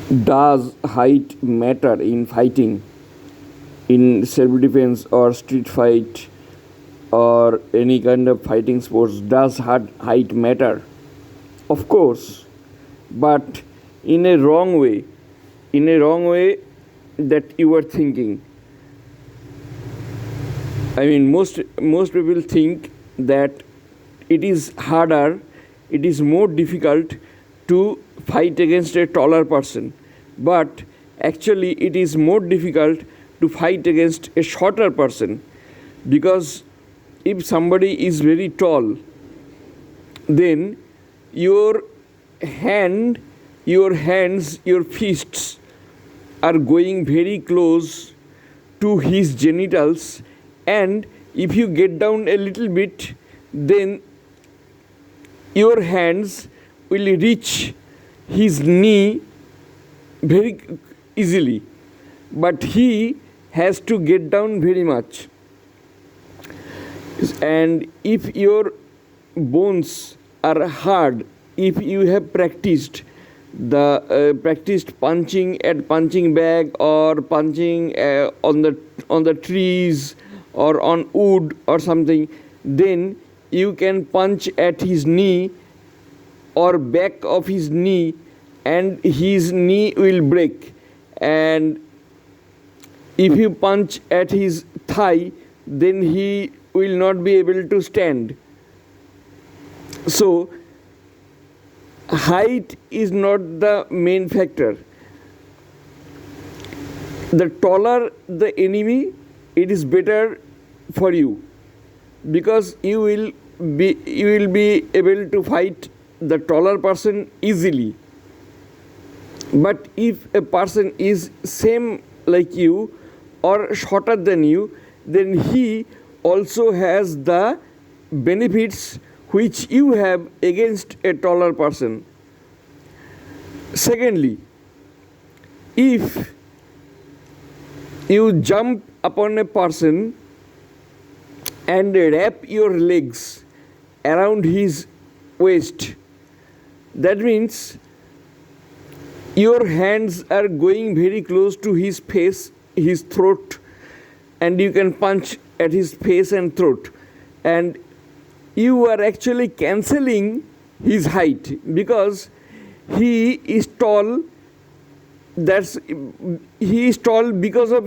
Does height matter in fighting, in self defense or street fight or any kind of fighting sports? Does height matter? Of course, but in a wrong way, in a wrong way that you are thinking. I mean, most people think that it is harder, it is more difficult to fight against a taller person, but actually it is more difficult to fight against a shorter person, because if somebody is very tall, then your hands, your fists are going very close to his genitals, and if you get down a little bit, then your hands will reach his knee very easily, but he has to get down very much. And if your bones are hard, if you have practiced punching at punching bag or punching on the trees or on wood or something, then you can punch at his knee or back of his knee, and his knee will break. And if you punch at his thigh, then he will not be able to stand. So height is not the main factor. The taller the enemy, it is better for you, because you will be able to fight the taller person easily. But if a person is same like you or shorter than you, then he also has the benefits which you have against a taller person. Secondly, if you jump upon a person and wrap your legs around his waist, that means your hands are going very close to his face, his throat, and you can punch at his face and throat, and you are actually cancelling his height, because he is tall. He is tall because of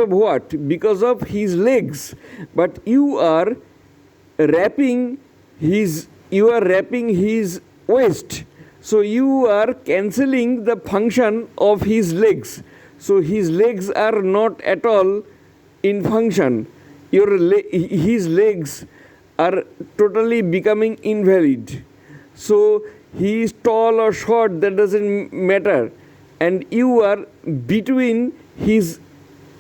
what? Because of his legs. But you are wrapping his waist, so you are cancelling the function of his legs. So his legs are not at all in function. His legs are totally becoming invalid. So he is tall or short, that doesn't matter. And you are between his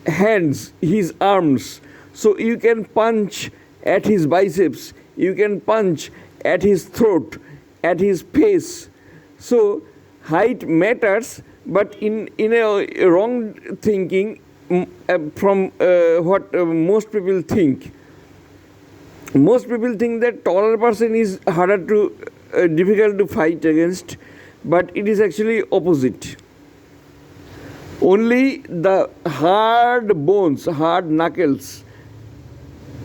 hands, his arms. So you can punch at his biceps, you can punch at his throat, at his face. So height matters, but in a wrong thinking from what most people think. Most people think that taller person is harder to difficult to fight against, but it is actually opposite. Only the hard bones, hard knuckles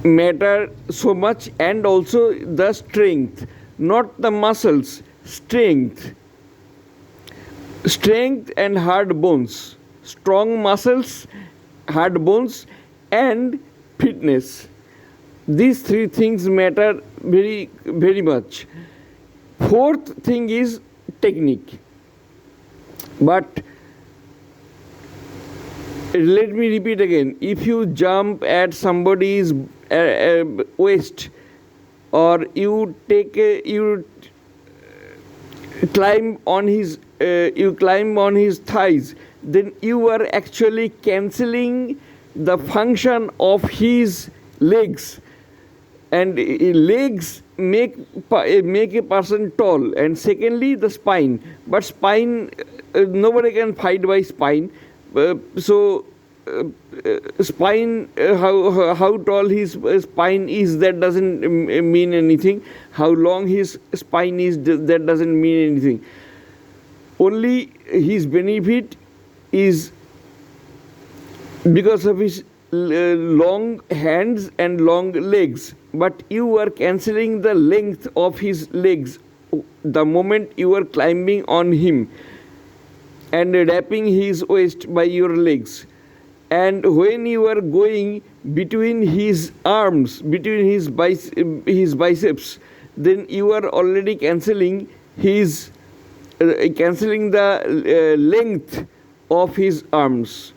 matter so much, and also the strength, not the muscles, strength and hard bones, strong muscles, hard bones, and fitness. These three things matter very, very much. Fourth thing is technique. But let me repeat again, if you jump at somebody's waist, or you climb on his thighs, then you are actually cancelling the function of his legs. And legs make a person tall. And secondly, the spine. But spine, nobody can fight by spine. Spine, how tall his spine is, that doesn't mean anything. How long his spine is, that doesn't mean anything. only his benefit is because of his long hands and long legs, but you are cancelling the length of his legs the moment you are climbing on him and wrapping his waist by your legs. And when you are going between his arms, between his biceps, then you are already cancelling the length of his arms.